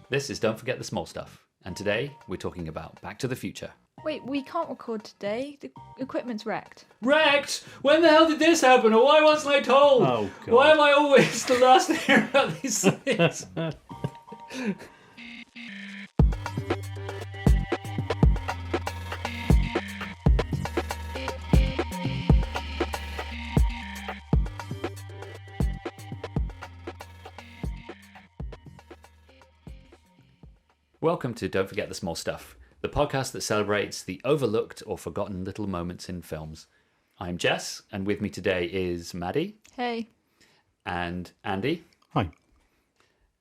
This is Don't Forget the Small Stuff, and today we're talking about Back to the Future. Wait, we can't record today. The equipment's wrecked. Wrecked? When the hell did this happen, or why wasn't I told? Oh, God. Why am I always the last to hear about these things? Welcome to Don't Forget the Small Stuff, the podcast that celebrates the overlooked or forgotten little moments in films. I'm Jess, and with me today is Maddie. Hey. And Andy. Hi.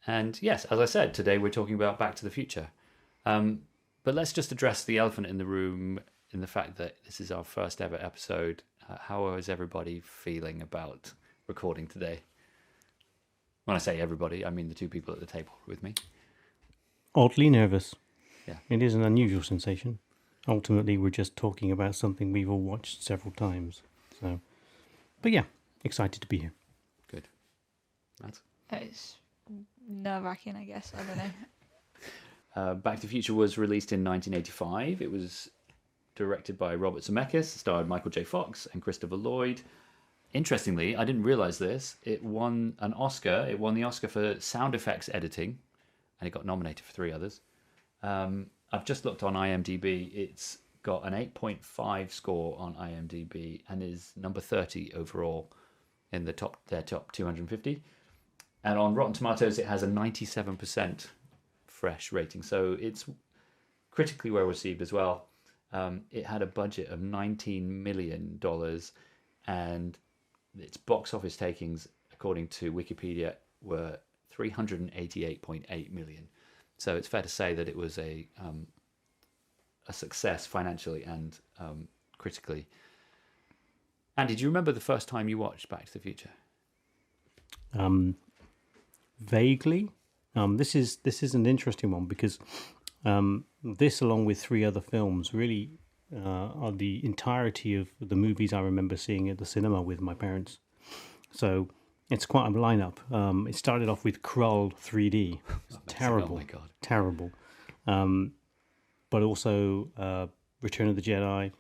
And yes, as I said, today we're talking about Back to the Future. But let's just address the elephant in the room in the fact that this is our first ever episode. How is everybody feeling about recording today? When I say everybody, I mean the two people at the table with me. Oddly nervous. Yeah. It is an unusual sensation. Ultimately, we're just talking about something we've all watched several times. So, but yeah, excited to be here. Good. Matt? It's nerve-wracking, I guess. I don't know. Back to the Future was released in 1985. It was directed by Robert Zemeckis, starred Michael J. Fox and Christopher Lloyd. Interestingly, I didn't realize this. It won an Oscar. It won the Oscar for sound effects editing, and it got nominated for 3 others. I've just looked on IMDb. It's got an 8.5 score on IMDb and is number 30 overall in their top 250. And on Rotten Tomatoes, it has a 97% fresh rating. So it's critically well received as well. It had a budget of $19 million, and its box office takings, according to Wikipedia, were $388.8 million. So it's fair to say that it was a success financially and critically. Andy, do you remember the first time you watched Back to the Future? Vaguely. This is an interesting one because this, along with 3 other films, really are the entirety of the movies I remember seeing at the cinema with my parents. So it's quite a lineup. It started off with Cooool 3D. It's terrible. Oh my God. Terrible. But also Return of the Jedi,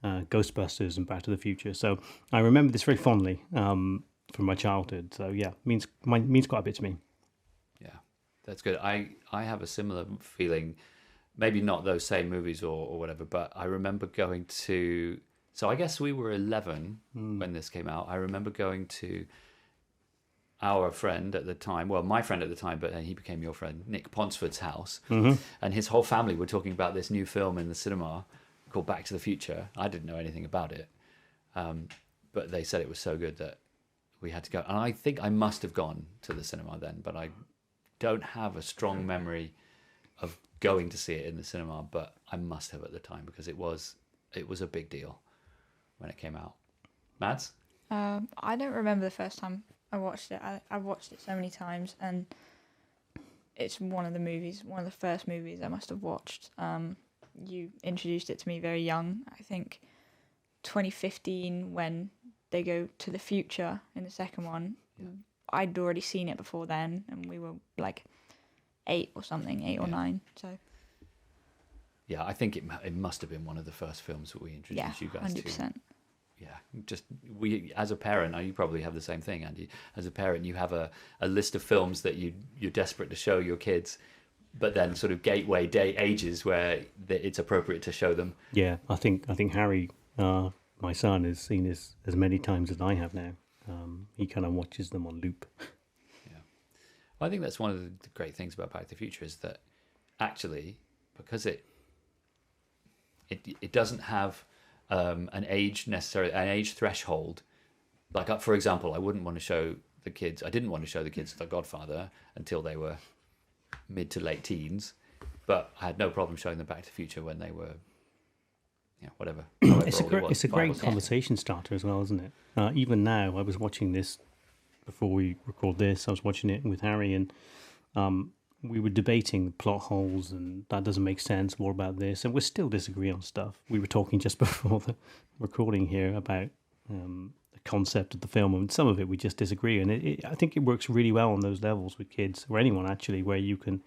Ghostbusters, and Back to the Future. So I remember this very fondly from my childhood. So yeah, means quite a bit to me. Yeah, that's good. I have a similar feeling. Maybe not those same movies or whatever, but I remember going to... So I guess we were 11 when this came out. I remember going to our friend at the time, well, my friend at the time, but he became your friend, Nick Ponsford's house. Mm-hmm. And his whole family were talking about this new film in the cinema called Back to the Future. I didn't know anything about it. But they said it was so good that we had to go. And I think I must have gone to the cinema then, but I don't have a strong memory of going to see it in the cinema, but I must have at the time because it was a big deal when it came out. Mads? I don't remember the first time I watched it. I've watched it so many times, and it's one of the first movies I must have watched. You introduced it to me very young. I think 2015 when they go to the future in the second one. Yeah. I'd already seen it before then, and we were like 8 or 9. So yeah, I think it must have been one of the first films that we introduced you guys 100%. to. Yeah, just we as a parent, you probably have the same thing, Andy. As a parent, you have a list of films that you're desperate to show your kids, but then sort of gateway day ages where it's appropriate to show them. Yeah, I think Harry, my son, has seen this as many times as I have now. He kind of watches them on loop. Yeah, well, I think that's one of the great things about Back to the Future is that actually, because it doesn't have an age threshold. Like, for example, I didn't want to show the kids The Godfather until they were mid to late teens, but I had no problem showing them Back to the Future when they were, whatever. It's a great conversation starter as well, isn't it? Even now, I was watching this before we record this. I was watching it with Harry, and we were debating plot holes and that doesn't make sense, more about this, and we're still disagreeing on stuff. We were talking just before the recording here about the concept of the film, and some of it we just disagree. And I think it works really well on those levels with kids or anyone actually, where you can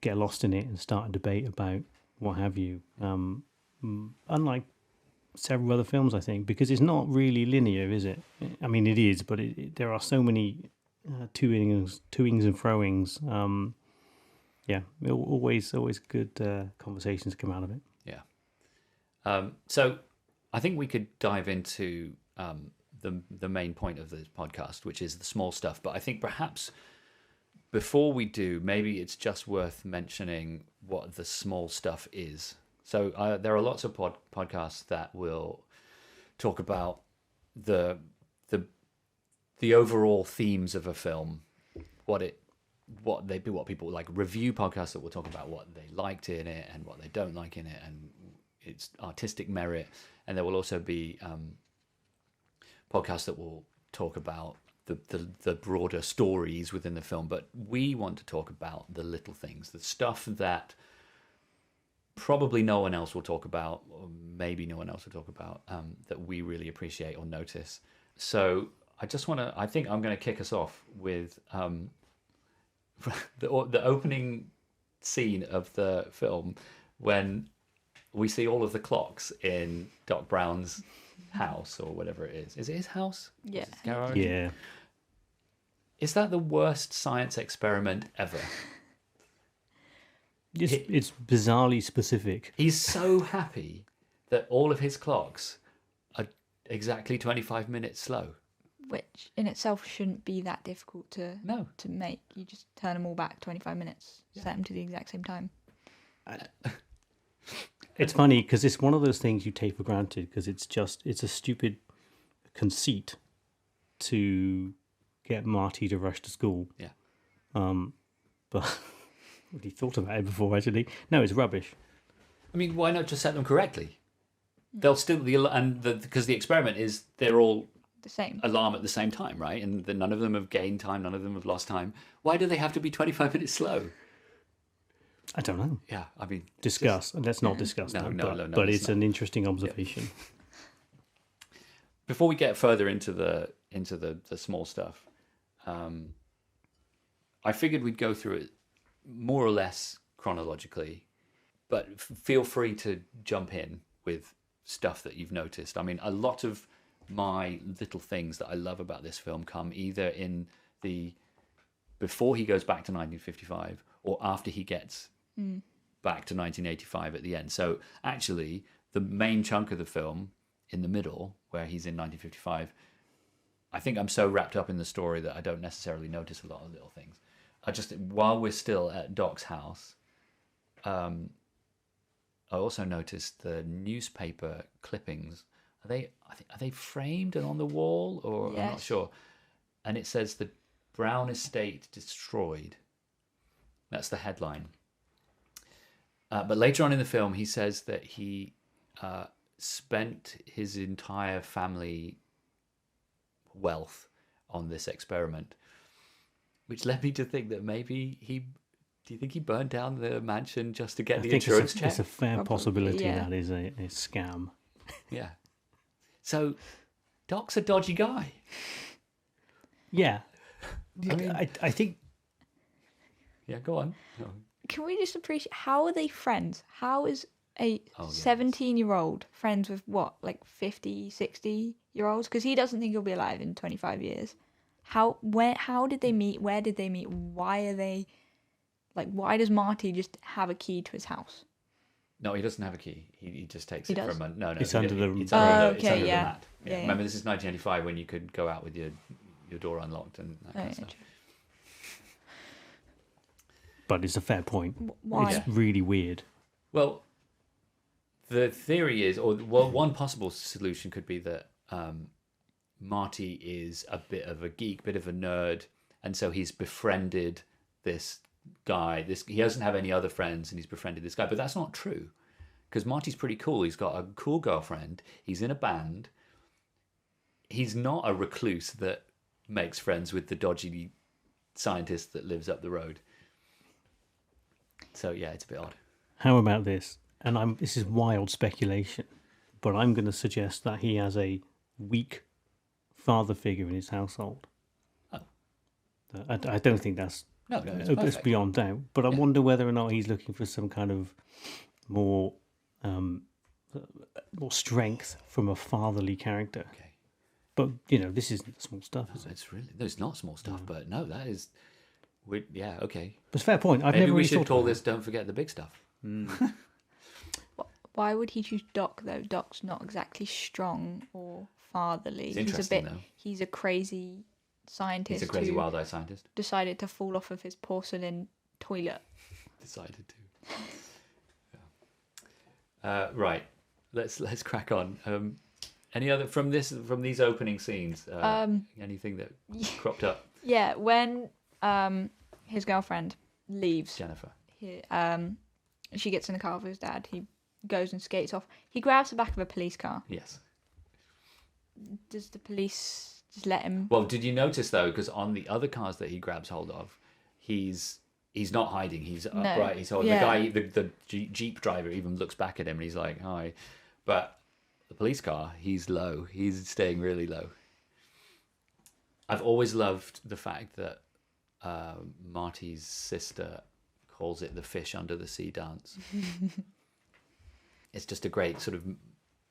get lost in it and start a debate about what have you. Unlike several other films, I think, because it's not really linear, is it? I mean, it is, but there are so many toings and froings. Yeah, always good conversations come out of it. Yeah. So I think we could dive into the main point of this podcast, which is the small stuff. But I think perhaps before we do, maybe it's just worth mentioning what the small stuff is. So there are lots of podcasts that will talk about the overall themes of a film, what people like, review podcasts that will talk about what they liked in it and what they don't like in it and its artistic merit. And there will also be podcasts that will talk about the broader stories within the film. But we want to talk about the little things, the stuff that probably no one else will talk about, or maybe no one else will talk about, that we really appreciate or notice. So I think I'm going to kick us off with the opening scene of the film, when we see all of the clocks in Doc Brown's house, or whatever it is. Is it his house? Yeah. His garage? Yeah. Is that the worst science experiment ever? It's bizarrely specific. He's so happy that all of his clocks are exactly 25 minutes slow. Which in itself shouldn't be that difficult to make. You just turn them all back 25 minutes, set them to the exact same time. It's funny because it's one of those things you take for granted, because it's a stupid conceit to get Marty to rush to school. Yeah. But have you thought about it before, actually? No, it's rubbish. I mean, why not just set them correctly? They'll still because the experiment is they're all The same. alarm at the same time, right? And none of them have gained time, none of them have lost time. Why do they have to be 25 minutes slow? I don't know. Yeah, I mean, Discuss. Let's not discuss No, that. no, but let's it's not. an interesting observation. Before we get further into the small stuff, I figured we'd go through it more or less chronologically, but feel free to jump in with stuff that you've noticed. I mean, a lot of my little things that I love about this film come either in before he goes back to 1955 or after he gets back to 1985 at the end. So actually, the main chunk of the film in the middle, where he's in 1955, I think I'm so wrapped up in the story that I don't necessarily notice a lot of little things. While we're still at Doc's house, I also noticed the newspaper clippings. Are they framed and on the wall, or Yes. I'm not sure. And it says the Brown estate destroyed. That's the headline. But later on in the film, he says that he spent his entire family wealth on this experiment, which led me to think that maybe do you think he burned down the mansion just to get the insurance check? It's a fair Probably, possibility yeah. that is a scam. Yeah. So Doc's a dodgy guy. Yeah. I mean, I think yeah, go on. No. Can we just appreciate, how are they friends? How is a yes. 17-year-old friends with what, like 50, 60-year-olds? Because he doesn't think he'll be alive in 25 years. How did they meet? Where did they meet? Why are they, like, why does Marty just have a key to his house? No, he doesn't have a key. He just takes He it does? from no. It's he under don't- the- it's under Oh, it's okay, under yeah. the mat. Yeah. Yeah, yeah. Remember, this is 1985 when you could go out with your door unlocked and that kind of stuff. but it's a fair point. Why? It's really weird. Well, the theory is, one possible solution could be that Marty is a bit of a geek, bit of a nerd, and so he's befriended this guy. He doesn't have any other friends, and he's befriended this guy. But that's not true, because Marty's pretty cool. He's got a cool girlfriend. He's in a band. He's not a recluse that makes friends with the dodgy scientist that lives up the road. So yeah, it's a bit odd. How about this? And this is wild speculation, but I'm going to suggest that he has a weak father figure in his household. Oh. I don't think that's No, it's it's perfect. beyond doubt. But I Yeah. wonder whether or not he's looking for some kind of more more strength from a fatherly character. Okay. But this isn't small stuff, is it? It's really, no, it's not small stuff, but no, that is, yeah, okay. But it's a fair point. I've Maybe never we really should thought call about this "Don't Forget the Big Stuff." Why would he choose Doc though? Doc's not exactly strong or fatherly. It's interesting, though. He's a crazy scientist. He's a crazy who wild-eyed scientist. decided to fall off of his porcelain toilet. Decided to. Yeah. Right, let's crack on. Any other from these opening scenes? Anything that cropped up? Yeah, when his girlfriend leaves, Jennifer. she gets in the car with his dad. He goes and skates off. He grabs the back of a police car. Yes. Does the police just let him? Well, did you notice though? Because on the other cars that he grabs hold of, he's not hiding. He's upright. He's holding the guy. The Jeep driver even looks back at him and he's like, "Hi," but the police car, he's low. He's staying really low. I've always loved the fact that Marty's sister calls it the fish under the sea dance. It's just a great sort of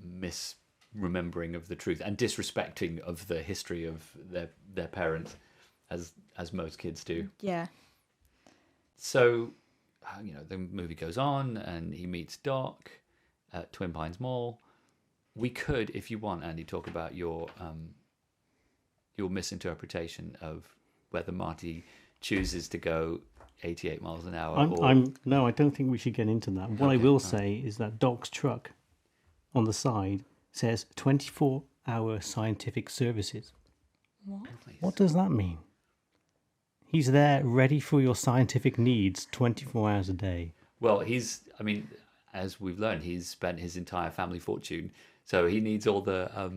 misremembering of the truth and disrespecting of the history of their parents, as most kids do. Yeah. So, the movie goes on and he meets Doc at Twin Pines Mall. We could, if you want, Andy, talk about your misinterpretation of whether Marty chooses to go 88 miles an hour. No, I don't think we should get into that. What I will say is that Doc's truck on the side says 24-hour scientific services. What does that mean? He's there ready for your scientific needs 24 hours a day. Well, as we've learned, he's spent his entire family fortune, so he needs all the...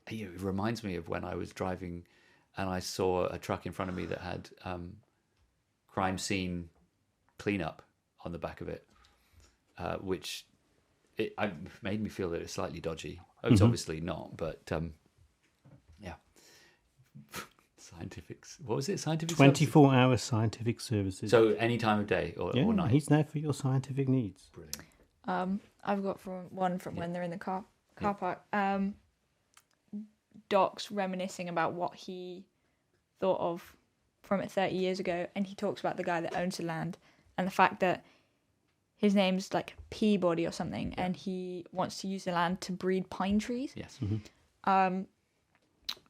It reminds me of when I was driving and I saw a truck in front of me that had crime scene cleanup on the back of it, which made me feel that it's slightly dodgy. It's obviously not, but yeah. What was it? Scientific 24-hour scientific services. So any time of day or night. He's there for your scientific needs. Brilliant. I've got one from when they're in the car park. Doc's reminiscing about what he thought of from it 30 years ago, and he talks about the guy that owns the land and the fact that his name's like Peabody or something, and he wants to use the land to breed pine trees. Yes.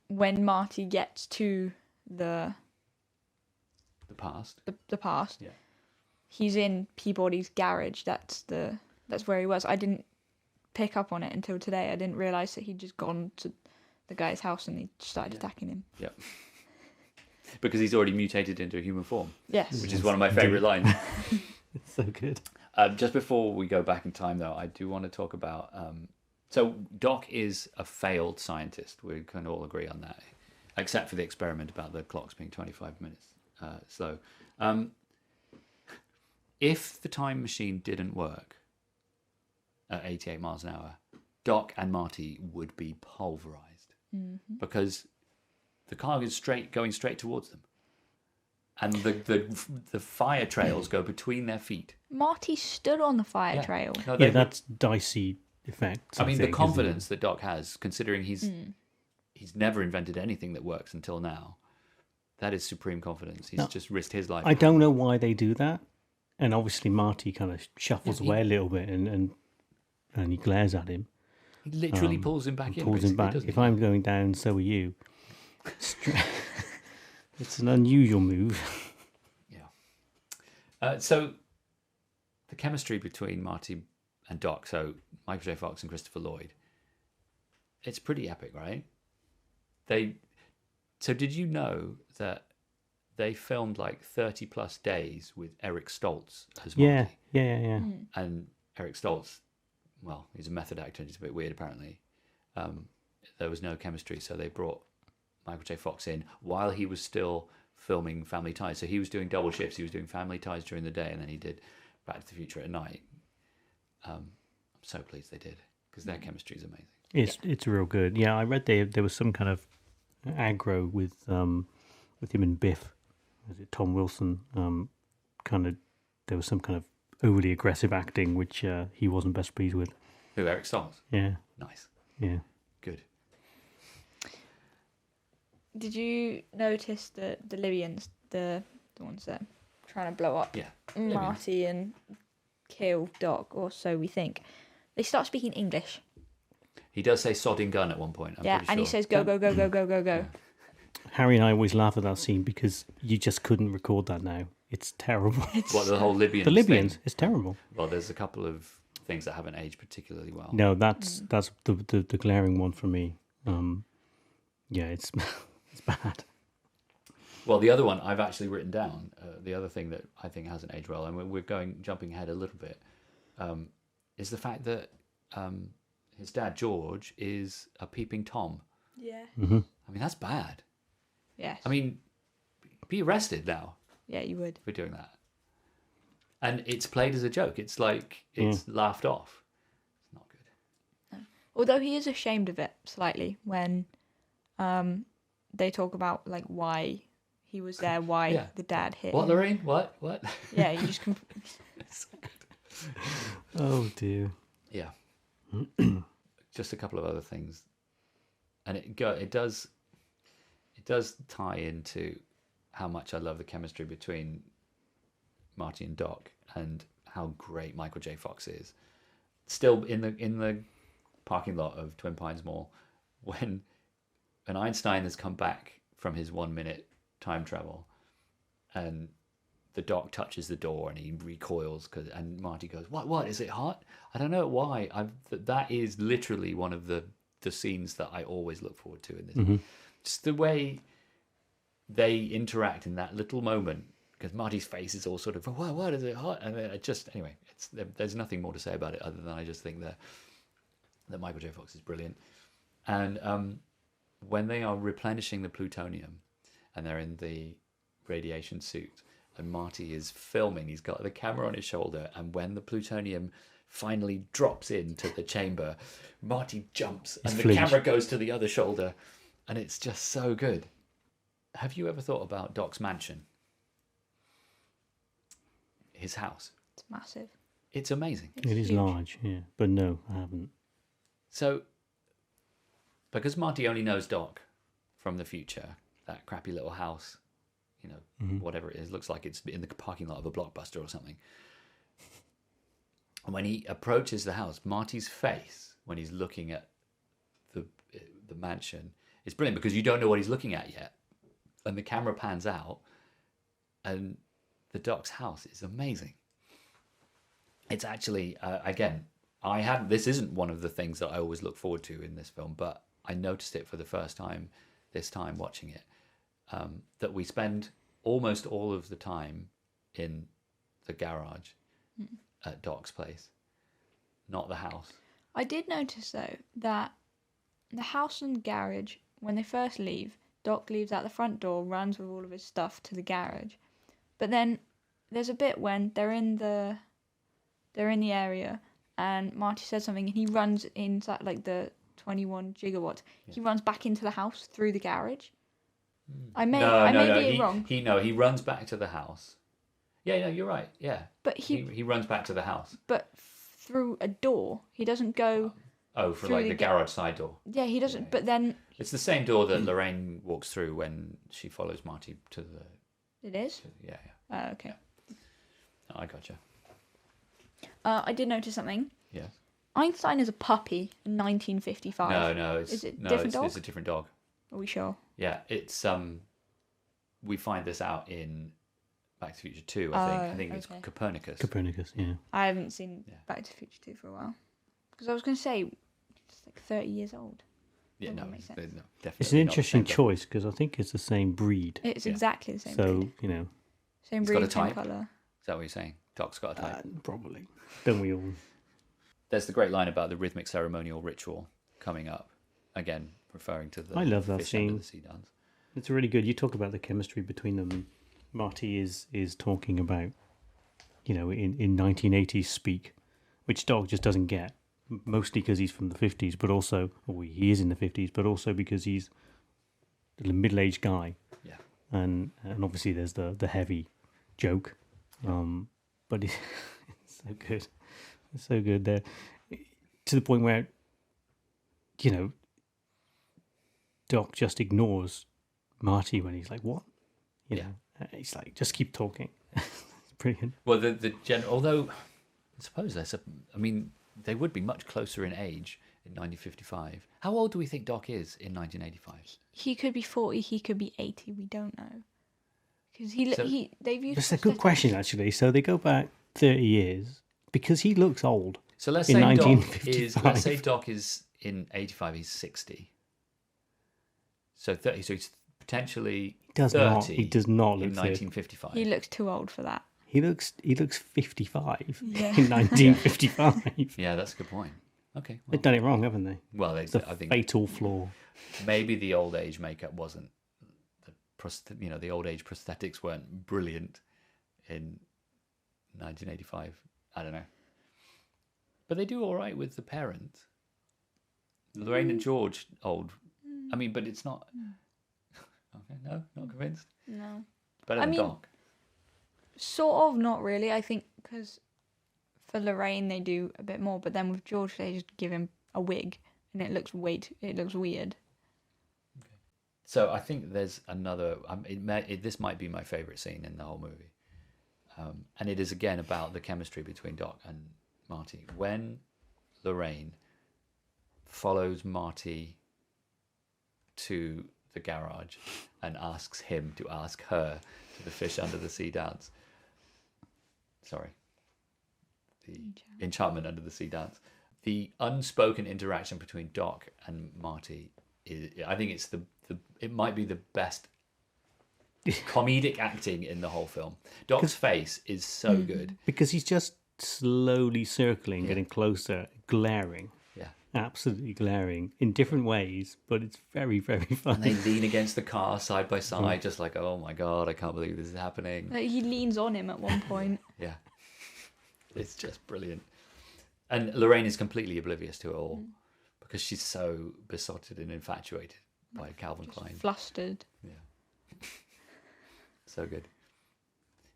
When Marty gets to the past, the past, yeah, he's in Peabody's garage. That's where he was. I didn't pick up on it until today. I didn't realize that he'd just gone to the guy's house and he started attacking him. Yeah. Because he's already mutated into a human form. Yes. Which is one of my favourite lines. It's so good. Just before we go back in time, though, I do want to talk about... so Doc is a failed scientist. We can all agree on that. Except for the experiment about the clocks being 25 minutes slow. If the time machine didn't work at 88 miles an hour, Doc and Marty would be pulverised. Because the car is going straight towards them. And the fire trails go between their feet. Marty stood on the fire trail. No, that's dicey effect. I mean, the confidence that Doc has, considering he's never invented anything that works until now, that is supreme confidence. He's just risked his life. I don't know why they do that. And obviously Marty kind of shuffles away a little bit and he glares at him. He literally pulls him back in. Pulls him back. If I'm going down, so are you. It's an unusual move. Yeah. So the chemistry between Marty and Doc, so Michael J. Fox and Christopher Lloyd, it's pretty epic, right? So did you know that they filmed like 30 plus days with Eric Stoltz as Marty? Yeah. And Eric Stoltz, well, he's a method actor and he's a bit weird apparently. There was no chemistry, so they brought Michael J. Fox in while he was still filming Family Ties. So he was doing double shifts. He was doing Family Ties during the day, and then he did Back to the Future at night. I'm so pleased they did, because their chemistry is amazing. It's real good. Yeah, I read there was some kind of aggro with him and Biff. Was it Tom Wilson? Kind of there was some kind of overly aggressive acting which he wasn't best pleased with. Who, Eric Stoltz? Yeah, Nice. yeah. Good. Did you notice that the Libyans, the ones that are trying to blow up Yeah. Marty and kill Doc, or so we think, they start speaking English. He does say sodding gun at one point. I'm Yeah, pretty and he sure. says go, go, go, go, go, go, go. Harry and I always laugh at that scene because you just couldn't record that now. It's terrible. What, the whole Libyans The Libyans, thing? it's terrible. Well, there's a couple of things that haven't aged particularly well. No, that's the glaring one for me. Yeah, it's it's bad. Well, the other one I've actually written down, the other thing that I think hasn't aged well, and we're jumping ahead a little bit, is the fact that his dad, George, is a peeping Tom. Yeah. Mm-hmm. I mean, that's bad. Yes. I mean, be arrested now yeah, you would. for doing that. And it's played as a joke. It's like, it's laughed off. It's not good. Although he is ashamed of it slightly when they talk about like why he was there, why Yeah. the dad hit What, him. Lorraine? What? Yeah, you just Oh dear. Yeah. Just a couple of other things. And it does tie into how much I love the chemistry between Marty and Doc, and how great Michael J. Fox is. Still in the parking lot of Twin Pines Mall, when Einstein has come back from his 1 minute time travel, and the Doc touches the door and he recoils and Marty goes, "What? Is it hot? I don't know why." That is literally one of the scenes that I always look forward to in this. Mm-hmm. Just the way they interact in that little moment, because Marty's face is all sort of, "What? Is it hot?" And it just, anyway, there's nothing more to say about it other than I just think that Michael J. Fox is brilliant. And when they are replenishing the plutonium and they're in the radiation suit, and Marty is filming, he's got the camera on his shoulder, and when the plutonium finally drops into the chamber, Marty jumps and the camera goes to the other shoulder, and it's just so good. Have you ever thought about Doc's mansion? His house? It's massive. It's amazing. It is huge. large, yeah. But no, I haven't. So, because Marty only knows Doc from the future, that crappy little house, whatever it is, looks like it's in the parking lot of a Blockbuster or something. And when he approaches the house, Marty's face, when he's looking at the mansion, is brilliant because you don't know what he's looking at yet. And the camera pans out, and the Doc's house is amazing. It's actually, again, this isn't one of the things that I always look forward to in this film, but I noticed it for the first time this time watching it, that we spend almost all of the time in the garage at Doc's place, not the house. I did notice though that the house and garage, when they first leave, Doc leaves out the front door, runs with all of his stuff to the garage, but then there's a bit when they're in the area and Marty says something and he runs inside like the 21 gigawatts. Yeah. He runs back into the house through the garage. I may be wrong. He runs back to the house. Yeah, no, you're right. Yeah, but he runs back to the house. But through a door, he doesn't go. For like the garage side door. Yeah, he doesn't. Yeah. But then it's the same door that Lorraine walks through when she follows Marty to the. It is. Yeah. Oh, okay. Yeah. Oh, I gotcha. I did notice something. Yes. Einstein is a puppy in 1955. No, it's a different dog. It's a different dog. Are we sure? Yeah, it's we find this out in Back to the Future 2, I think. It's Copernicus. Copernicus, yeah. I haven't seen Back to the Future 2 for a while. Because I was going to say, it's like 30 years old. Yeah, no, definitely. It's an interesting choice because I think it's the same breed. It's exactly the same breed. So, Same breed, same colour. Is that what you're saying? Doc's got a type? Probably. Don't we all? There's the great line about the rhythmic ceremonial ritual coming up. Again, referring to the I love that fish scene. under the sea dance. It's really good. You talk about the chemistry between them. Marty is talking about, in 1980s speak, which Doc just doesn't get. mostly because he's from the 50s, but also, or he is in the 50s, but also because he's a middle-aged guy. Yeah. And obviously there's the heavy joke. But it's so good. It's so good there. To the point where, Doc just ignores Marty when he's like, what? You know, he's like, just keep talking. It's brilliant. Well, although I suppose they would be much closer in age in 1955. How old do we think Doc is in 1985? He could be 40. He could be 80. We don't know. Because they've used. That's a good question, actually. So they go back 30 years because he looks old. So let's in say 1955. Let's say Doc is in 85. He's 60. So 30. So he's potentially 30. He does not in look 1955. He looks too old for that. He looks 55 Yeah. in 1955. Yeah, that's a good point. Okay. They've done it wrong, haven't they? Well, It's a fatal flaw. maybe the old age makeup wasn't the old age prosthetics weren't brilliant in 1985. I don't know, but they do all right with the parents. Lorraine and George old. I mean, but it's not. Okay, no, not convinced. No. Better than Doc. Sort of, not really. I think because for Lorraine they do a bit more, but then with George they just give him a wig and it looks weird. So I think there's another. This might be my favorite scene in the whole movie, and it is again about the chemistry between Doc and Marty. When Lorraine follows Marty to the garage and asks him to ask her to the fish under the sea dance. Sorry, the enchantment under the sea dance. The unspoken interaction between Doc and Marty is, I think it's it might be the best comedic acting in the whole film. Doc's face is so good. Because he's just slowly circling, getting closer, glaring. Yeah. Absolutely glaring in different ways, but it's very, very And funny. they lean against the car side by side, just like, oh my God, I can't believe this is happening. Like, he leans on him at one point. Yeah. It's just brilliant. And Lorraine is completely oblivious to it all because she's so besotted and infatuated by Calvin Klein. Flustered. Yeah. So good.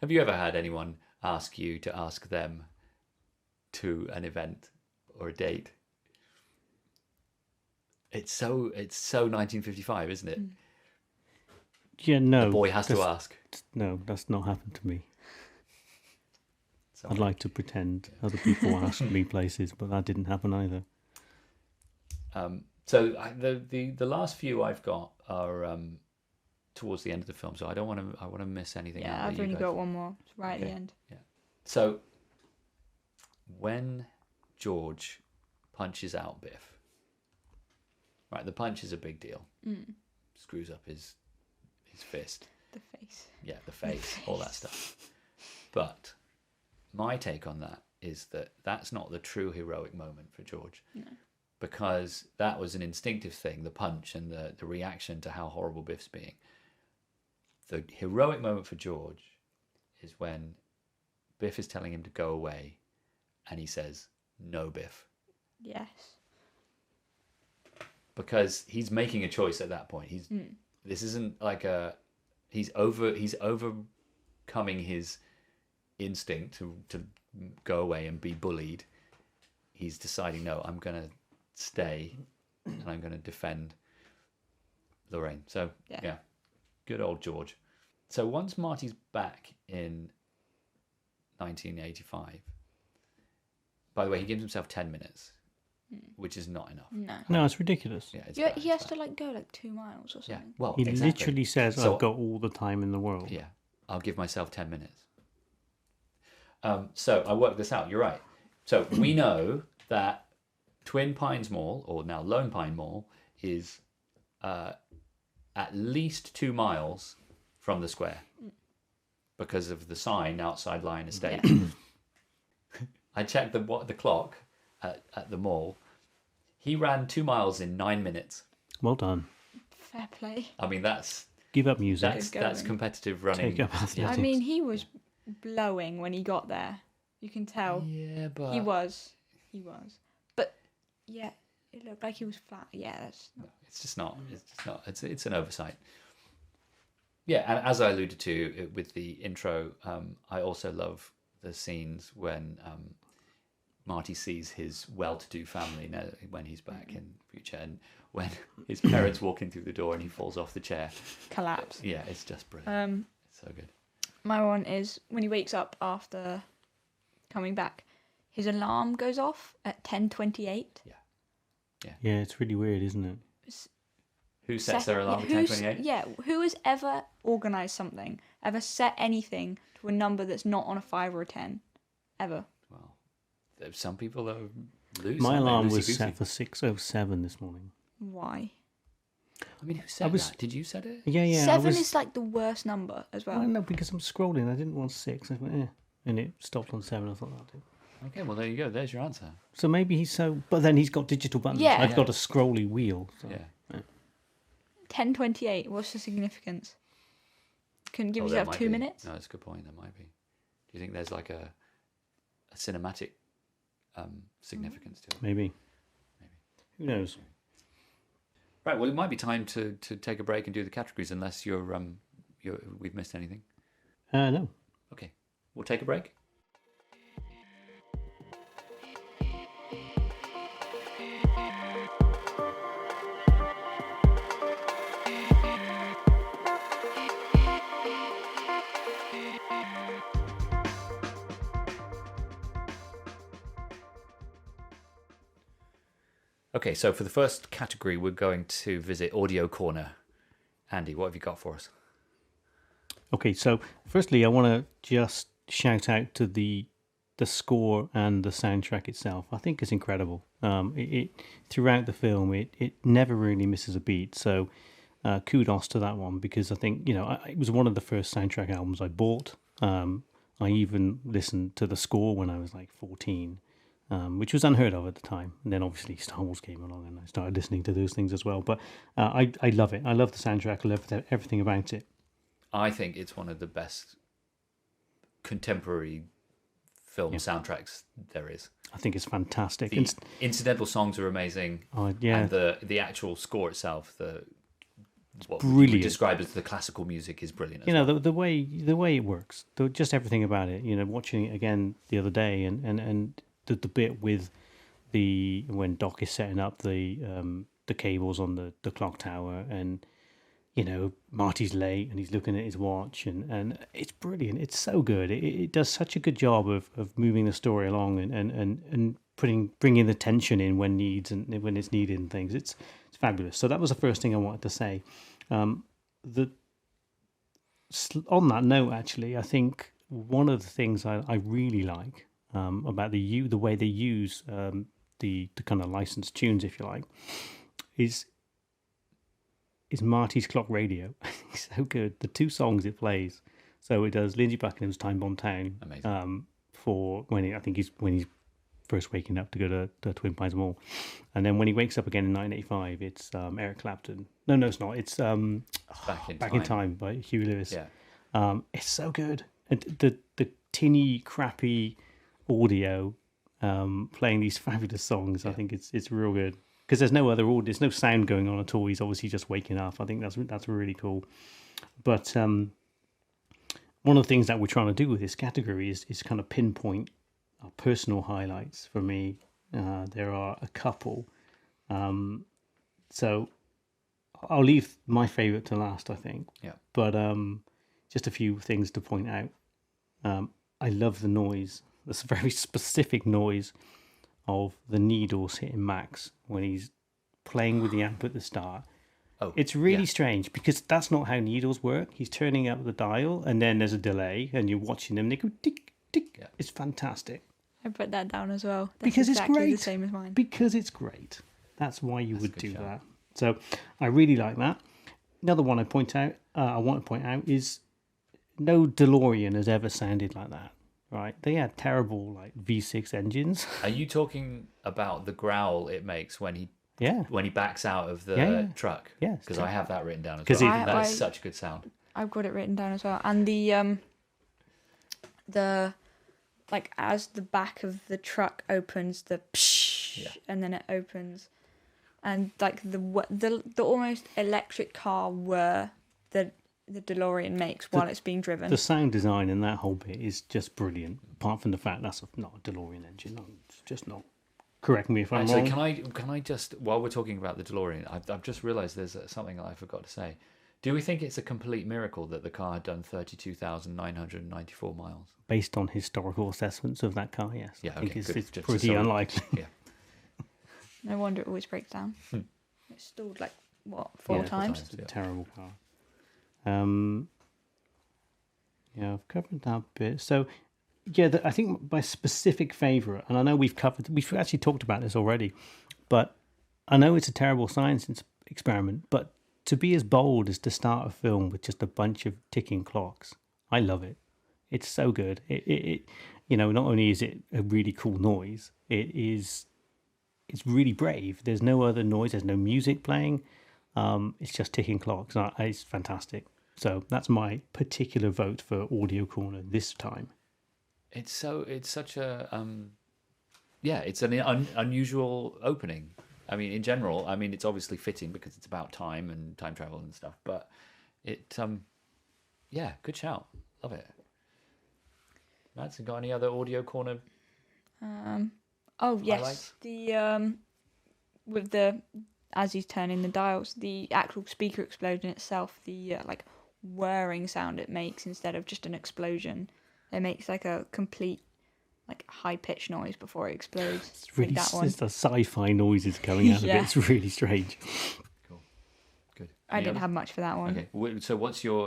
Have you ever had anyone ask you to ask them to an event or a date? It's so 1955, isn't it? Yeah, no. The boy has to ask. No, that's not happened to me. Sorry. I'd like to pretend other people asked me places, but that didn't happen either. So the last few I've got are towards the end of the film, so I want to miss anything out. Yeah, I've only got one more. It's right at the end. Yeah. So when George punches out Biff, right? The punch is a big deal. Screws up his fist. The face. Yeah, the face, all that stuff. But my take on that is that that's not the true heroic moment for George. No. Because that was an instinctive thing, the punch and the reaction to how horrible Biff's being. The heroic moment for George is when Biff is telling him to go away and he says, "No, Biff." Yes. Because he's making a choice at that point. This isn't like he's overcoming his instinct to go away and be bullied. He's deciding, no, I'm going to stay and I'm going to defend Lorraine. So, yeah, good old George. So once Marty's back in 1985, by the way, he gives himself 10 minutes, which is not enough. No, it's ridiculous. Yeah, He has to go 2 miles or something. Yeah, well, He exactly. literally says, So- I've got all the time in the world. Yeah, I'll give myself 10 minutes. So I worked this out. You're right. So we know that Twin Pines Mall, or now Lone Pine Mall, is at least 2 miles from the square because of the sign outside Lion Estate. Yeah. I checked the clock at the mall. He ran 2 miles in 9 minutes. Well done. Fair play. I mean, that's Give up music. that's competitive running. Take up athletics. I mean, he was blowing when he got there. You can tell. Yeah, but He was. Yeah, it looked like he was flat. Yeah, that's No, it's just not. It's just not. It's an oversight. Yeah, and as I alluded to with the intro, I also love the scenes when Marty sees his well-to-do family now when he's back in the future, and when his parents walk in through the door and he falls off the chair. collapse. Yeah, it's just brilliant. It's so good. My one is when he wakes up after coming back, his alarm goes off at 10:28. Yeah, it's really weird, isn't it? Who sets their alarm at 10:28? Yeah, who has ever organised something, ever set anything to a number that's not on a 5 or a 10? Ever. Well, there's some people that lose. My alarm was loosey-goosey. set for 6:07 this morning. Why? I mean, who set that? Did you set it? Yeah, yeah. 7 is like the worst number as well. Well, no, because I'm scrolling. I didn't want 6. I went, and it stopped on 7. I thought that'll do. Okay, well, there you go. There's your answer. So maybe he's so... But then he's got digital buttons. Yeah. I've got a scrolly wheel. So. Yeah. 10:28. What's the significance? Couldn't give Oh, there yourself might 2 be. minutes? No, that's a good point. There might be. Do you think there's like a cinematic significance to it? Maybe. Who knows? Right. Well, it might be time to take a break and do the categories, unless we've missed anything. No. Okay, we'll take a break. Okay, so for the first category, we're going to visit Audio Corner. Andy, what have you got for us? Okay, so firstly, I want to just shout out to the score and the soundtrack itself. I think it's incredible. It throughout the film, it never really misses a beat. So kudos to that one, because I think, it was one of the first soundtrack albums I bought. I even listened to the score when I was like 14. Which was unheard of at the time. And then obviously Star Wars came along and I started listening to those things as well. But I love it. I love the soundtrack. I love everything about it. I think it's one of the best contemporary film soundtracks there is. I think it's fantastic. The incidental songs are amazing. Yeah. And the actual score itself, what we brilliant. describe as the classical music, is brilliant. The way it works, just everything about it. Watching it again the other day and the bit with when Doc is setting up the cables on the clock tower, and Marty's late and he's looking at his watch, and it's brilliant. It's so good. It does such a good job of moving the story along and bringing the tension in when it's needed and things. It's fabulous. So that was the first thing I wanted to say. On that note, actually, I think one of the things I really like about the way they use the kind of licensed tunes, if you like, is Marty's Clock Radio. It's so good. The 2 songs it plays. So it does Lindsey Buckingham's Time Bomb Town. Amazing. For when he's first waking up to go to Twin Pines Mall, and then when he wakes up again in 1985, it's Eric Clapton. No, it's not. It's Back in Time by Huey Lewis. Yeah. It's so good. And the tinny, crappy audio playing these fabulous songs. I think it's real good, because there's no other audio, there's no sound going on at all. He's obviously just waking up. I think that's really cool. But one of the things that we're trying to do with this category is kind of pinpoint our personal highlights. For me, there are a couple. So I'll leave my favorite to last, I think. Yeah. But just a few things to point out. I love the noise. This very specific noise of the needles hitting Max when he's playing with the amp at the start. Oh, it's really strange, because that's not how needles work. He's turning up the dial and then there's a delay and you're watching them. They go tick, tick. Yeah. It's fantastic. I put that down as well. That's because exactly it's great. The same as mine. Because it's great. That's why you would do show. that. So I really like that. Another one I want to point out is no DeLorean has ever sounded like that. Right? They had terrible V6 engines. Are you talking about the growl it makes when he backs out of the truck? Yeah. Because I have that written down as well. That is such a good sound. I've got it written down as well. And the as the back of the truck opens, the psh and then it opens, and like the almost electric car whir that the DeLorean makes while it's being driven. The sound design in that whole bit is just brilliant. Apart from the fact that's not a DeLorean engine, no, it's just not. Correct me if I'm wrong. Can I just, while we're talking about the DeLorean, I've just realised there's something that I forgot to say. Do we think it's a complete miracle that the car had done 32,994 miles? Based on historical assessments of that car, yes. Yeah, I think okay, it's pretty unlikely. Yeah. No wonder it always breaks down. It's stalled like what, four times? It's a terrible car. Yeah, I've covered that bit. So, yeah, I think my specific favourite, and I know we've actually talked about this already, but I know it's a terrible science experiment, but to be as bold as to start a film with just a bunch of ticking clocks, I love it. It's so good. It not only is it a really cool noise, it's really brave. There's no other noise. There's no music playing. It's just ticking clocks. It's fantastic. So that's my particular vote for Audio Corner this time. It's such a it's an unusual opening. I mean, in general, it's obviously fitting because it's about time and time travel and stuff. But it, good shout. Love it. Matt's got any other Audio Corner? Oh yes, highlights? the with the as he's turning the dials, the actual speaker explosion itself, the like whirring sound it makes instead of just an explosion. It makes like a complete like high pitched noise before it explodes. It's really that one. It's the sci-fi noises coming out of it. It's really strange. Cool, good. I didn't have much for that one. Okay, so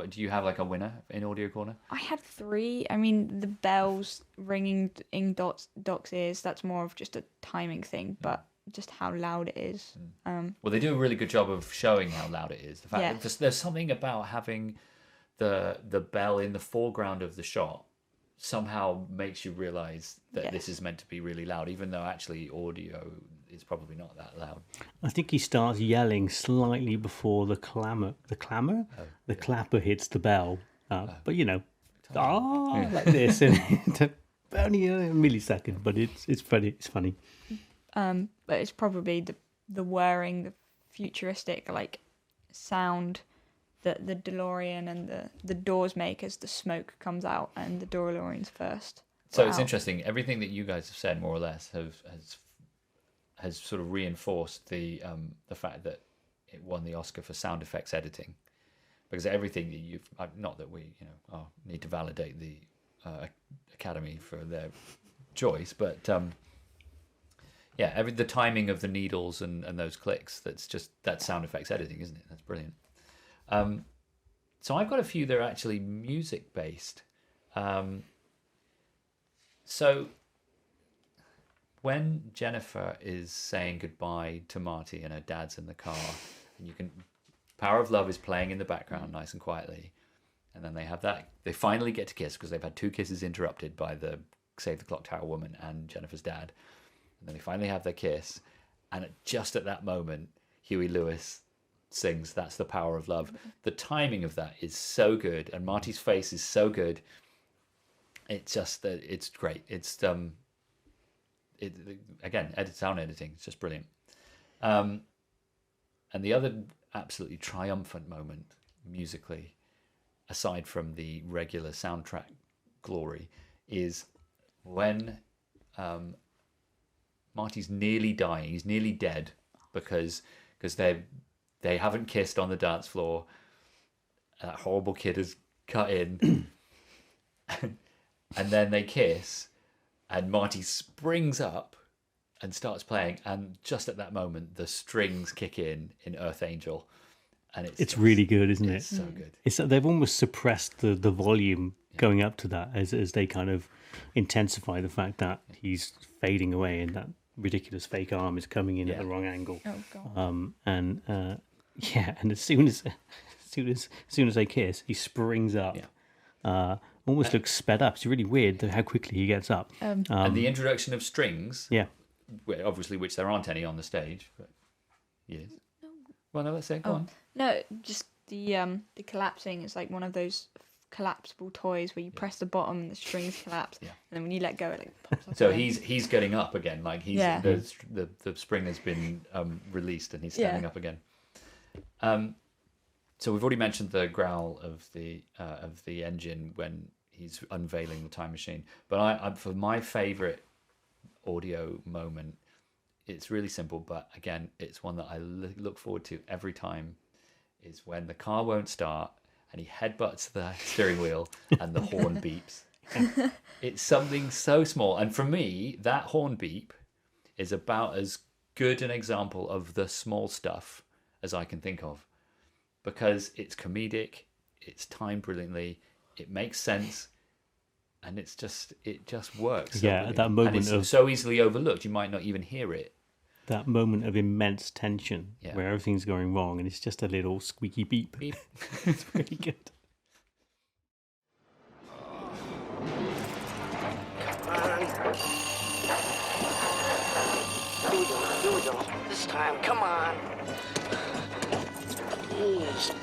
do you have like a winner in Audio Corner? I had 3. I mean, the bells ringing in Doc's ears, that's more of just a timing thing, but just how loud it is. Well, they do a really good job of showing how loud it is. The fact that there's something about having the bell in the foreground of the shot somehow makes you realise that this is meant to be really loud, even though actually audio is probably not that loud. I think he starts yelling slightly before the clapper hits the bell. But like this, and only a millisecond, but it's funny. It's funny. But it's probably the whirring, the futuristic like sound that the DeLorean and the doors make as the smoke comes out and the DeLorean's first. So it's interesting. Everything that you guys have said, more or less, has sort of reinforced the fact that it won the Oscar for sound effects editing, because everything that you've not that we need to validate the Academy for their choice, but the timing of the needles and those clicks, that's sound effects editing, isn't it? That's brilliant. So I've got a few that are actually music based. So when Jennifer is saying goodbye to Marty and her dad's in the car, and Power of Love is playing in the background nice and quietly, and then they finally get to kiss because they've had 2 kisses interrupted by the Save the Clock Tower woman and Jennifer's dad, and then they finally have their kiss, and just at that moment Huey Lewis sings "That's the Power of Love." The timing of that is so good, and Marty's face is so good. It's just it's great. It's sound editing. It's just brilliant. And the other absolutely triumphant moment musically, aside from the regular soundtrack glory, is when Marty's nearly dying. He's nearly dead because they haven't kissed on the dance floor. That horrible kid has cut in. And then they kiss, and Marty springs up and starts playing. And just at that moment, the strings kick in Earth Angel. And it's really good, isn't it? It's so good. They've almost suppressed the volume going up to that as they kind of intensify the fact that he's fading away and that ridiculous fake arm is coming in at the wrong angle. Oh God. And as soon as they kiss, he springs up. Almost looks sped up. It's really weird how quickly he gets up. And the introduction of strings, obviously, which there aren't any on the stage, but yes. Well, no, let's say go on. No, just the collapsing is like one of those collapsible toys where you press the bottom and the strings collapse, and then when you let go, it like pops up. So again. he's getting up again, like the spring has been released and he's standing up again. So we've already mentioned the growl of the engine when he's unveiling the time machine. But I for my favorite audio moment, it's really simple, but again, it's one that I look forward to every time. Is when the car won't start and he headbutts the steering wheel and the horn beeps. It's something so small, and for me, that horn beep is about as good an example of the small stuff as I can think of. Because it's comedic, it's timed brilliantly, it makes sense, and it just works. So that moment and it's so easily overlooked, you might not even hear it. That moment of immense tension where everything's going wrong, and it's just a little squeaky beep. Beep. It's really good. Here we go. This time, come on. Please,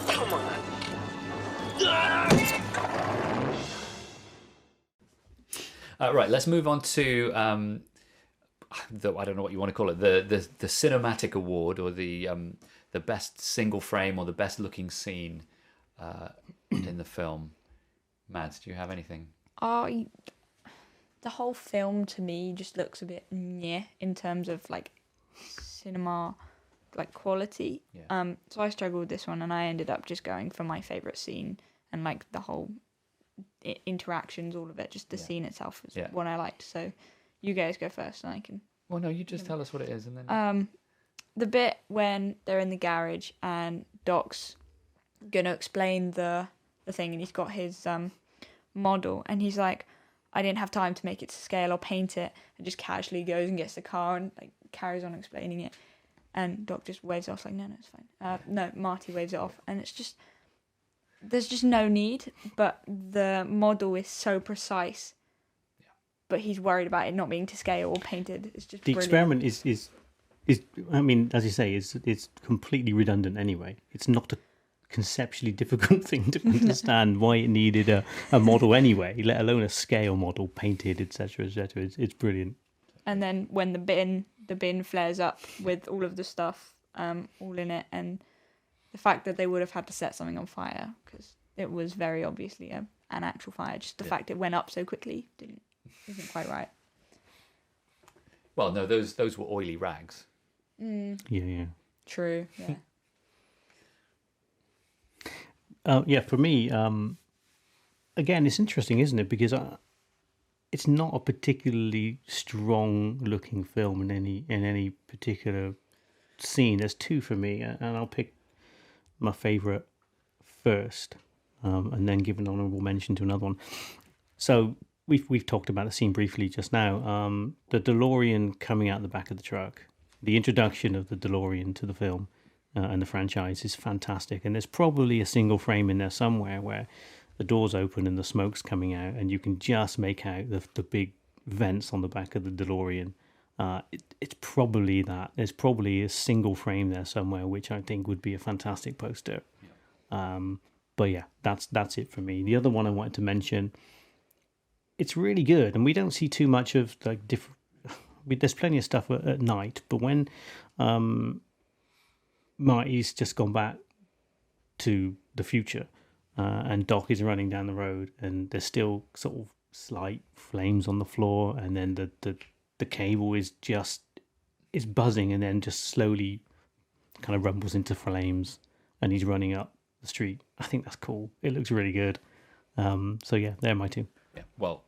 come on. Right, let's move on to I don't know what you want to call it, the cinematic award, or the best single frame or the best looking scene in the film. Mads, do you have anything? The whole film to me just looks a bit meh in terms of like cinema, like quality. So I struggled with this one, and I ended up just going for my favorite scene, and like the whole interactions, all of it, just the scene itself is what I liked. So you guys go first, and I can. Well, no, you just tell us what it is, and then. The bit when they're in the garage and Doc's gonna explain the thing, and he's got his model, and he's like, I didn't have time to make it to scale or paint it, and just casually goes and gets the car and like carries on explaining it, and Doc just waves it off like, no, it's fine. No, Marty waves it off, and it's just, there's just no need, but the model is so precise, but he's worried about it not being to scale or painted. It's just the brilliant. experiment is I mean, as you say, it's completely redundant anyway. It's not a conceptually difficult thing to understand why it needed a model anyway, let alone a scale model, painted, etc., etc. It's brilliant. And then when the bin flares up with all of the stuff all in it, and the fact that they would have had to set something on fire because it was very obviously an actual fire. Just the fact it went up so quickly isn't quite right. Well, no, those were oily rags. Yeah. True. Yeah. For me, again, it's interesting, isn't it? Because it's not a particularly strong-looking film in any particular scene. There's two for me, and I'll pick my favourite first, and then give an honourable mention to another one. So we've talked about the scene briefly just now. The DeLorean coming out the back of the truck. The introduction of the DeLorean to the film and the franchise is fantastic. And there's probably a single frame in there somewhere where the doors open and the smoke's coming out, and you can just make out the big vents on the back of the DeLorean. It's probably that. There's probably a single frame there somewhere, which I think would be a fantastic poster. But yeah, that's it for me. The other one I wanted to mention, it's really good, and we don't see too much of like different. There's plenty of stuff at night, but when Marty's just gone back to the future and Doc is running down the road, and there's still sort of slight flames on the floor, and then the cable is buzzing, and then just slowly kind of rumbles into flames, and he's running up the street. I think that's cool. It looks really good. So yeah, they're my two. Yeah. Well,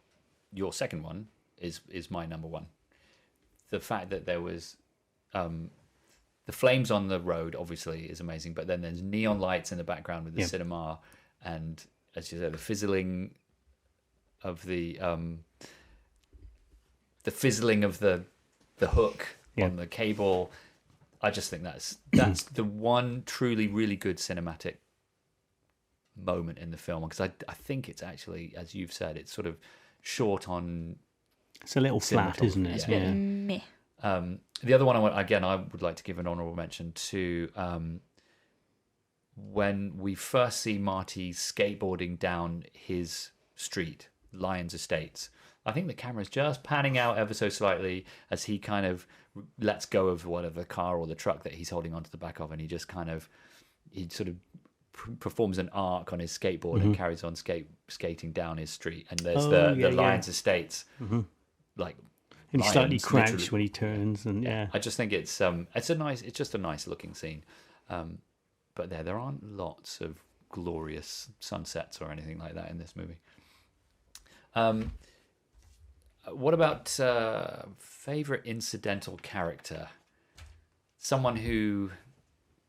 your second one is my number one. The fact that there was the flames on the road obviously is amazing, but then there's neon lights in the background with the cinema, and as you said, the fizzling of the fizzling of the hook on the cable. I just think that's the one truly really good cinematic moment in the film, because I think it's actually, as you've said, it's sort of short on. It's a little flat, isn't it? It's a bit meh. The other one I would like to give an honourable mention to when we first see Marty skateboarding down his street, Lyons Estates. I think the camera's just panning out ever so slightly as he kind of lets go of whatever car or the truck that he's holding onto the back of, and he just kind of performs an arc on his skateboard and carries on skating down his street. And there's the Lyons Estates, like and he lions, slightly crouch literally. when he turns, and I just think it's just a nice looking scene. But there aren't lots of glorious sunsets or anything like that in this movie. What about favorite incidental character? Someone who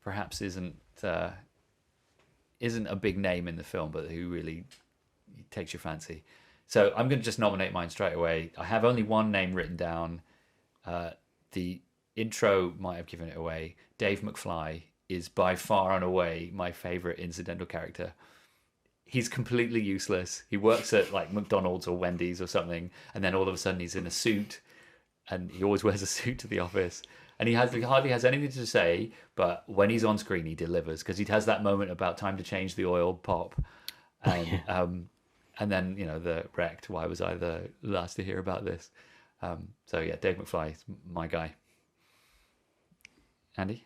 perhaps isn't a big name in the film, but who really takes your fancy. So I'm going to just nominate mine straight away. I have only one name written down. The intro might have given it away. Dave McFly is by far and away my favorite incidental character. He's completely useless. He works at like McDonald's or Wendy's or something, and then all of a sudden he's in a suit, and he always wears a suit to the office. And he hardly has anything to say, but when he's on screen, he delivers, because he has that moment about time to change the oil pop, and and then the wrecked. Why was I the last to hear about this? So yeah, Dave McFly is my guy. Andy?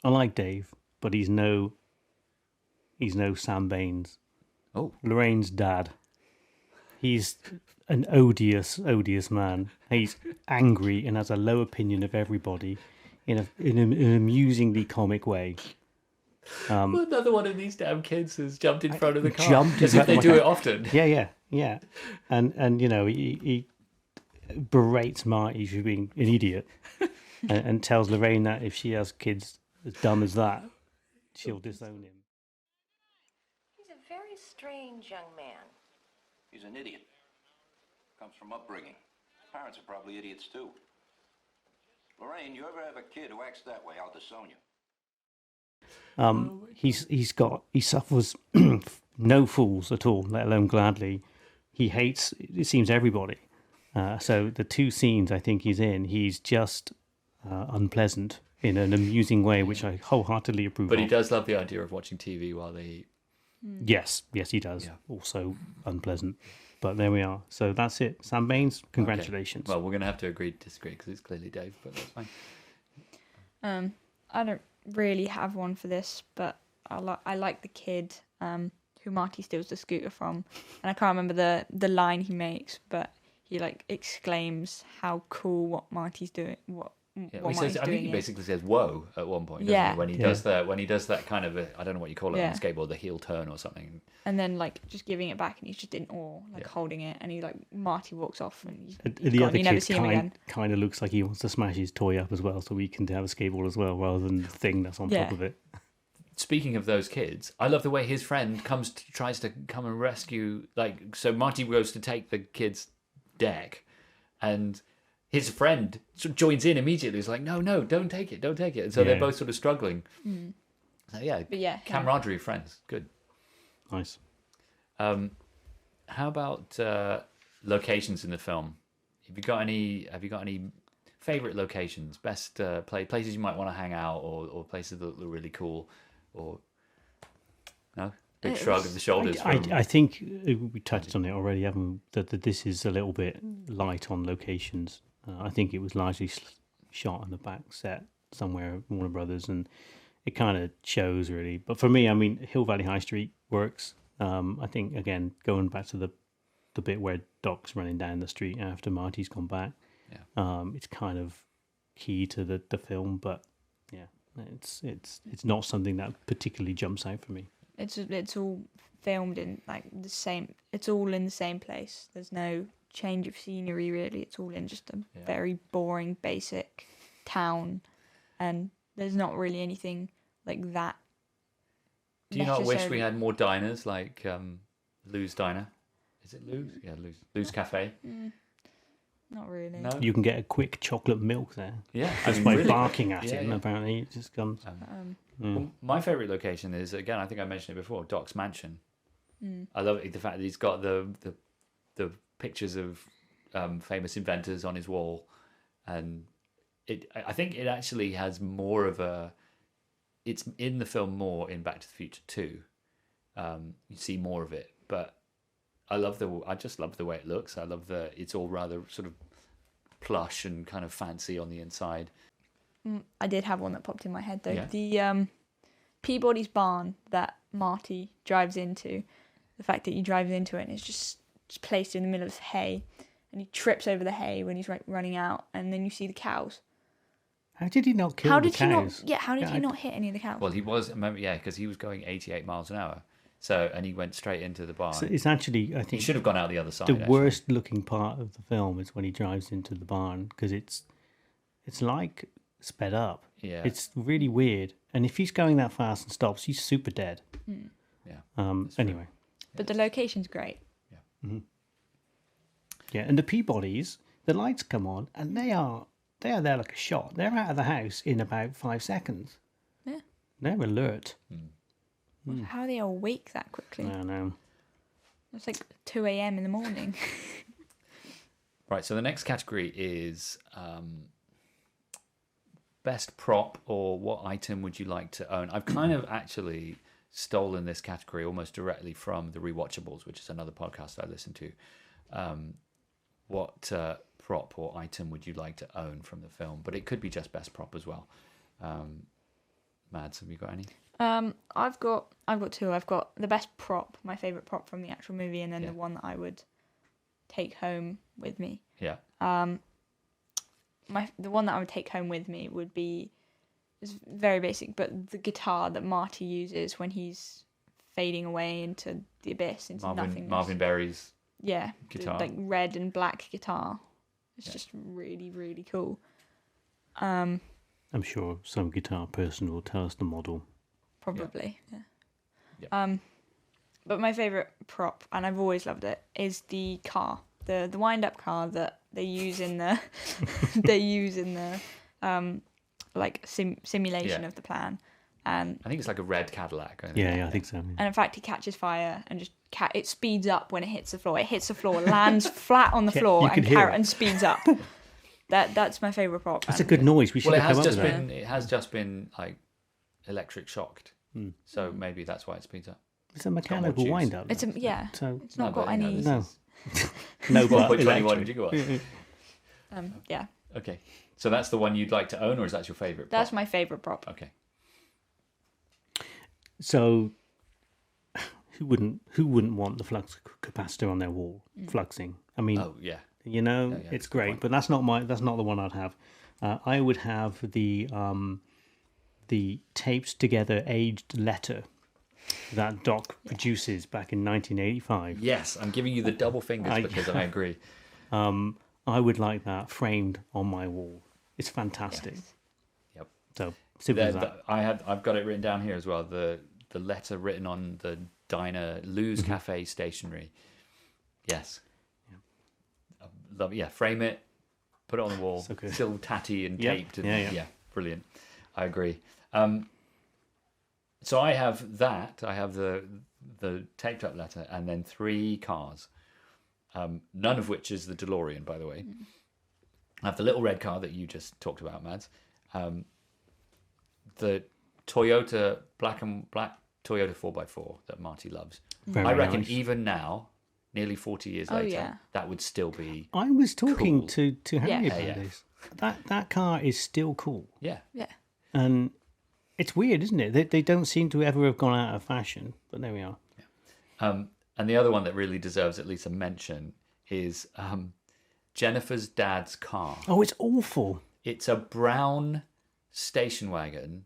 I like Dave, but he's no Sam Baines. Oh, Lorraine's dad. He's an odious man. He's angry and has a low opinion of everybody in an amusingly comic way. Another one of these damn kids has jumped in front of the car. Jumped as if they do it often. Yeah. And he berates Marty for being an idiot and tells Lorraine that if she has kids as dumb as that, she'll disown him. He's a very strange young man. He's an idiot. Comes from upbringing. His parents are probably idiots too. Lorraine, you ever have a kid who acts that way, I'll disown you. He suffers no fools at all, let alone gladly. He hates, it seems, everybody. So the two scenes I think he's in, he's just unpleasant in an amusing way, which I wholeheartedly approve But of. he does love the idea of watching TV while they eat. Yes, he does. Yeah. Also unpleasant. But there we are. So that's it. Sam Baines, congratulations. Okay. Well, we're going to have to agree to disagree, because it's clearly Dave, but that's fine. I don't really have one for this, but I like the kid who Marty steals the scooter from, and I can't remember the line he makes, but he like exclaims how cool what Marty's doing. He says, I think he basically says "whoa" at one point. Doesn't he? When he does that kind of I don't know what you call it on skateboard, the heel turn or something. And then like just giving it back, and he's just in awe, like holding it, and he like Marty walks off, and he's the gone. other You never kid see him again. kind of looks like he wants to smash his toy up as well, so he can have a skateboard as well, rather than the thing that's on top of it. Speaking of those kids, I love the way his friend tries to come and rescue. Like, so Marty goes to take the kid's deck, and his friend sort of joins in immediately. He's like, no, don't take it. And so they're both sort of struggling. So camaraderie, friends, good. Nice. How about locations in the film? Have you got any favorite locations? Best places you might want to hang out, or places that look really cool, or no? Big shrug of the shoulders. I think we touched on it already, haven't we? That this is a little bit light on locations. I think it was largely shot on the back set somewhere at Warner Brothers, and it kind of shows really. But for me, I mean, Hill Valley High Street works. I think, again, going back to the bit where Doc's running down the street after Marty's gone back, it's kind of key to the film. But yeah, it's not something that particularly jumps out for me. It's all filmed in like the same. It's all in the same place. There's no change of scenery really. It's all in just a very boring, basic town, and there's not really anything like that. Do you not wish we had more diners like Lou's Diner? Is it Lou's? Yeah, Lou's Cafe. Not really. No? You can get a quick chocolate milk there. Yeah, just by barking at him. Apparently, it just comes. Well, my favourite location is, again, I think I mentioned it before, Doc's mansion. I love it, the fact that he's got the pictures of famous inventors on his wall, and I think it actually has more of a it's in the film more in Back to the Future 2. You see more of it, but I just love the way it looks. I love it's all rather sort of plush and kind of fancy on the inside. I did have one that popped in my head though. Yeah. The Peabody's barn that Marty drives into. The fact that he drives into it and it's just placed in the middle of hay, and he trips over the hay when he's running out, and then you see the cows. How did he not kill How the did he cows? not? Yeah, how did he not hit any of the cows? Well, he was, because he was going 88 miles an hour. So, and he went straight into the barn. So it's actually, I He think, should have gone out the other side. the actually. worst looking part of the film is when he drives into the barn, because it's like sped up. Yeah. It's really weird. And if he's going that fast and stops, he's super dead. Yeah. Anyway. But the location's great. Yeah, and the Peabodys, the lights come on, and they are there like a shot. They're out of the house in about 5 seconds. Yeah. They're alert. How are they awake that quickly? I know. It's like 2 a.m. in the morning. Right, so the next category is best prop, or what item would you like to own? I've kind of actually stolen this category almost directly from the Rewatchables, which is another podcast I listen to. What prop or item would you like to own from the film? But it could be just best prop as well. Mads, have you got any? I've got two. I've got the best prop, my favourite prop from the actual movie, and then Yeah. the one that I would take home with me. Yeah. The one that I would take home with me would be, it's very basic, but the guitar that Marty uses when he's fading away into the abyss, into nothingness. Marvin Berry's Yeah, guitar. like red and black guitar. It's Yeah. just really, really cool. I'm sure some guitar person will tell us the model. Probably. Yeah. Yeah. But my favourite prop, and I've always loved it, is the car, the wind-up car that they use in the simulation Yeah. of the plan. And I think it's like a red Cadillac. Yeah, I think so. and in fact, it catches fire and just it speeds up when it hits the floor. It hits the floor, lands flat on the Yeah, floor, you and could hear it. and speeds up. That's my favourite prop. That's a and good noise. We should Well, it have come has up just with that. been like electric shocked, so maybe that's why it speeds up. It's a mechanical juice. wind up. It's So It's not got but, you know, any. this no, is no, but 1.21 electric. gigawatts. Yeah, Okay, so that's the one you'd like to own, or is that your favourite? that's prop? my favourite prop. Okay. So, who wouldn't want the flux capacitor on their wall fluxing? I mean, Oh yeah. you know, yeah, it's that's a good great, point. but that's not the one I'd have. I would have the taped together aged letter that Doc produces back in 1985. Yes, I'm giving you the double fingers because I agree. I would like that framed on my wall. It's fantastic. Yes. Yep. So simple as that. I've got it written down here as well. The letter written on the diner Lou's Cafe stationery. Yes. I love it. Yeah, frame it, put it on the wall. So good. Still tatty and Yeah, taped. And, yeah. Brilliant. I agree. So I have that. I have the taped up letter, and then 3 cars. None of which is the DeLorean, by the way. I have the little red car that you just talked about, Mads. The Toyota black Toyota 4x4 that Marty loves. Very I reckon nice. even now, nearly 40 years Oh, later, yeah. that would still be I was talking Cool. to Harry Yeah. about Yeah. this. That car is still cool, yeah. Yeah. and it's weird, isn't it? They don't seem to ever have gone out of fashion, but there we are. And the other one that really deserves at least a mention is Jennifer's dad's car. Oh, it's awful. It's a brown station wagon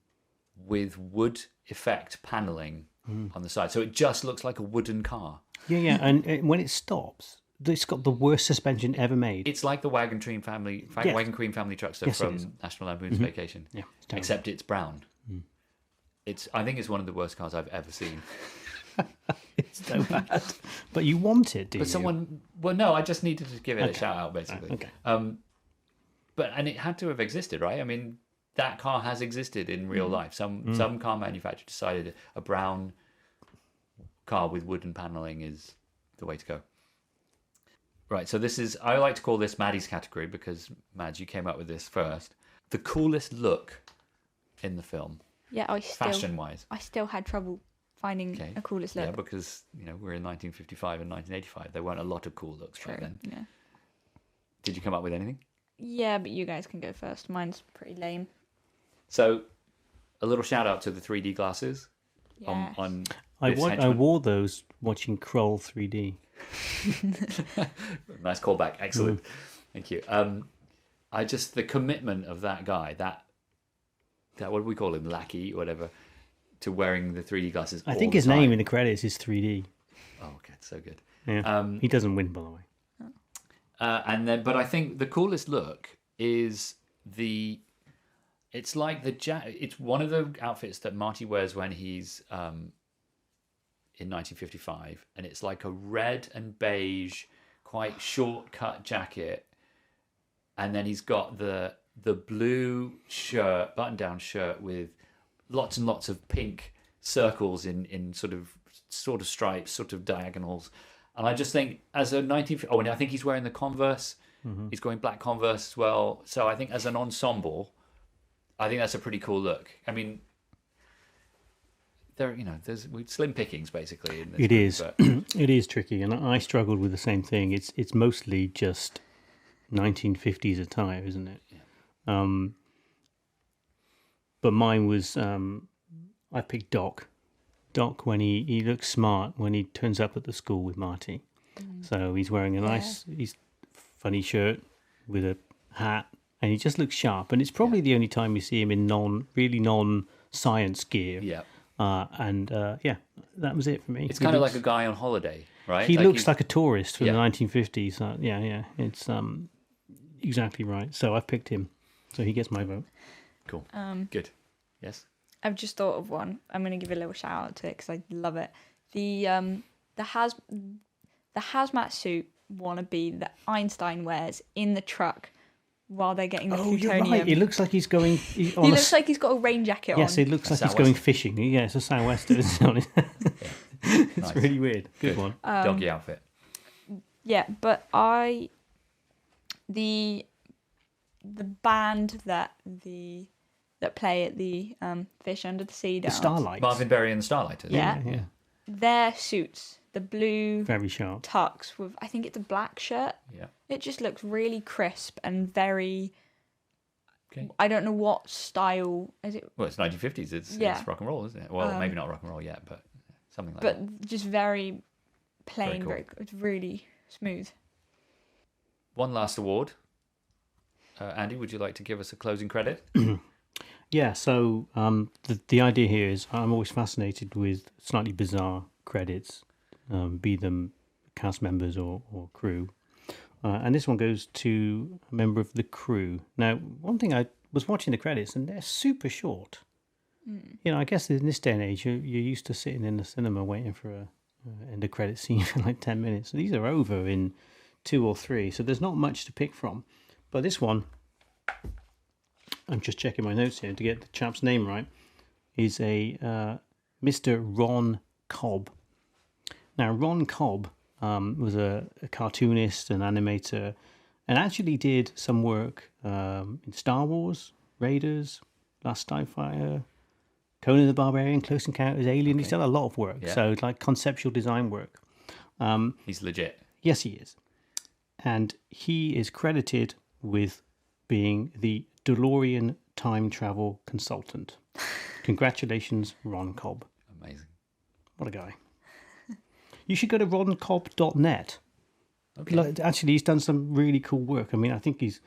with wood effect paneling on the side, so it just looks like a wooden car. Yeah, and when it stops, it's got the worst suspension ever made. It's like the Wagon Cream family truckster Yes, it from is. National Lampoon's Vacation. Yeah, it's terrible. Except it's brown. I think it's one of the worst cars I've ever seen. It's so bad. But you want it, do But you? no, I just needed to give it a shout out, basically. Okay. And it had to have existed, right? I mean, that car has existed in real life. Some car manufacturer decided a brown car with wooden paneling is the way to go. Right, so I like to call this Maddie's category because, Mads, you came up with this first. The coolest look in the film. Yeah, fashion-wise. I still had trouble finding a coolest look. Yeah, because we're in 1955 and 1985. There weren't a lot of cool looks back then. Yeah. Did you come up with anything? Yeah, but you guys can go first. Mine's pretty lame. So, a little shout out to the 3D glasses. Yes. I I wore those watching Cooool 3D. Nice callback. Excellent. Thank you. The commitment of that guy, that what do we call him, lackey, or whatever, to wearing the 3D glasses. I think his name in the credits is 3D. Oh, okay, so good. Yeah. He doesn't win, by the way. But I think the coolest look is it's like it's one of the outfits that Marty wears when he's in 1955, and it's like a red and beige, quite short cut jacket, and then he's got the blue shirt, button down shirt with lots and lots of pink circles in sort of stripes, sort of diagonals. And I just think as a and I think he's wearing the Converse. Mm-hmm. He's going black Converse as well. So I think as an ensemble, I think that's a pretty cool look. I mean, there's slim pickings basically. In this it is. But... It is tricky, and I struggled with the same thing. It's mostly just 1950s attire, isn't it? Yeah. But mine was I picked Doc. Doc, when he looks smart when he turns up at the school with Marty. So he's wearing a nice, funny shirt with a hat, and he just looks sharp. And it's probably the only time you see him in non-science gear. Yeah. That was it for me. It's kind of like a guy on holiday, right? He looks like a tourist from the 1950s. It's exactly right. So I've picked him. So he gets my vote. Cool. Good. Yes. I've just thought of one. I'm going to give a little shout out to it because I love it. The hazmat suit wannabe that Einstein wears in the truck while they're getting the plutonium. You're right. It looks like he's going. He looks like he's got a rain jacket on. Yes, it looks like he's going fishing. Yeah, it's a sou'wester. It's Nice. really weird. Good one. Doggy outfit. Yeah, but the band that play at the Fish Under the Sea dance. The Starlights. Marvin Berry and the Starlighters. Yeah. Yeah. Their suits, the blue Very sharp. tux with, I think it's a black shirt. Yeah. It just looks really crisp and very. Okay. I don't know what style is it. Well, it's 1950s. It's rock and roll, isn't it? Well, maybe not rock and roll yet, but something like that. But just very plain, Very cool. it's really smooth. One last award. Andy, would you like to give us a closing credit? Yeah, so the idea here is I'm always fascinated with slightly bizarre credits, be them cast members or crew. And this one goes to a member of the crew. Now, one thing, I was watching the credits and they're super short. I guess in this day and age, you're used to sitting in the cinema waiting for a end of credit scene for like 10 minutes. So these are over in 2 or 3, so there's not much to pick from. But this one, I'm just checking my notes here to get the chap's name right, is a Mr. Ron Cobb. Now, Ron Cobb was a cartoonist, an animator, and actually did some work in Star Wars, Raiders, Last Starfighter, Conan the Barbarian, Close Encounters, Alien. He's done a lot of work, so it's like conceptual design work. He's legit. Yes, he is. And he is credited with being the DeLorean time travel consultant. Congratulations, Ron Cobb. Amazing. What a guy. You should go to roncobb.net. Okay. Actually, he's done some really cool work. I mean, I think he's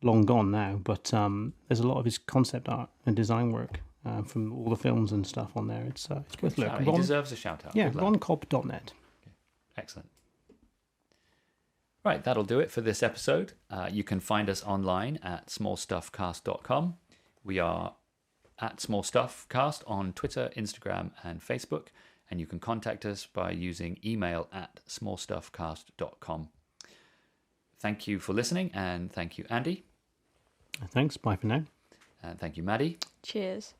long gone now, but there's a lot of his concept art and design work from all the films and stuff on there. It's worth looking. He deserves a shout out. Yeah, roncobb.net. Okay. Excellent. Right, that'll do it for this episode. You can find us online at smallstuffcast.com. We are at smallstuffcast on Twitter, Instagram, and Facebook. And you can contact us by using email at smallstuffcast.com. Thank you for listening, and thank you, Andy. Thanks. Bye for now. And thank you, Maddie. Cheers.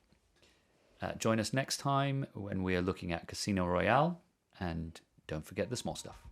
Join us next time when we are looking at Casino Royale, and don't forget the small stuff.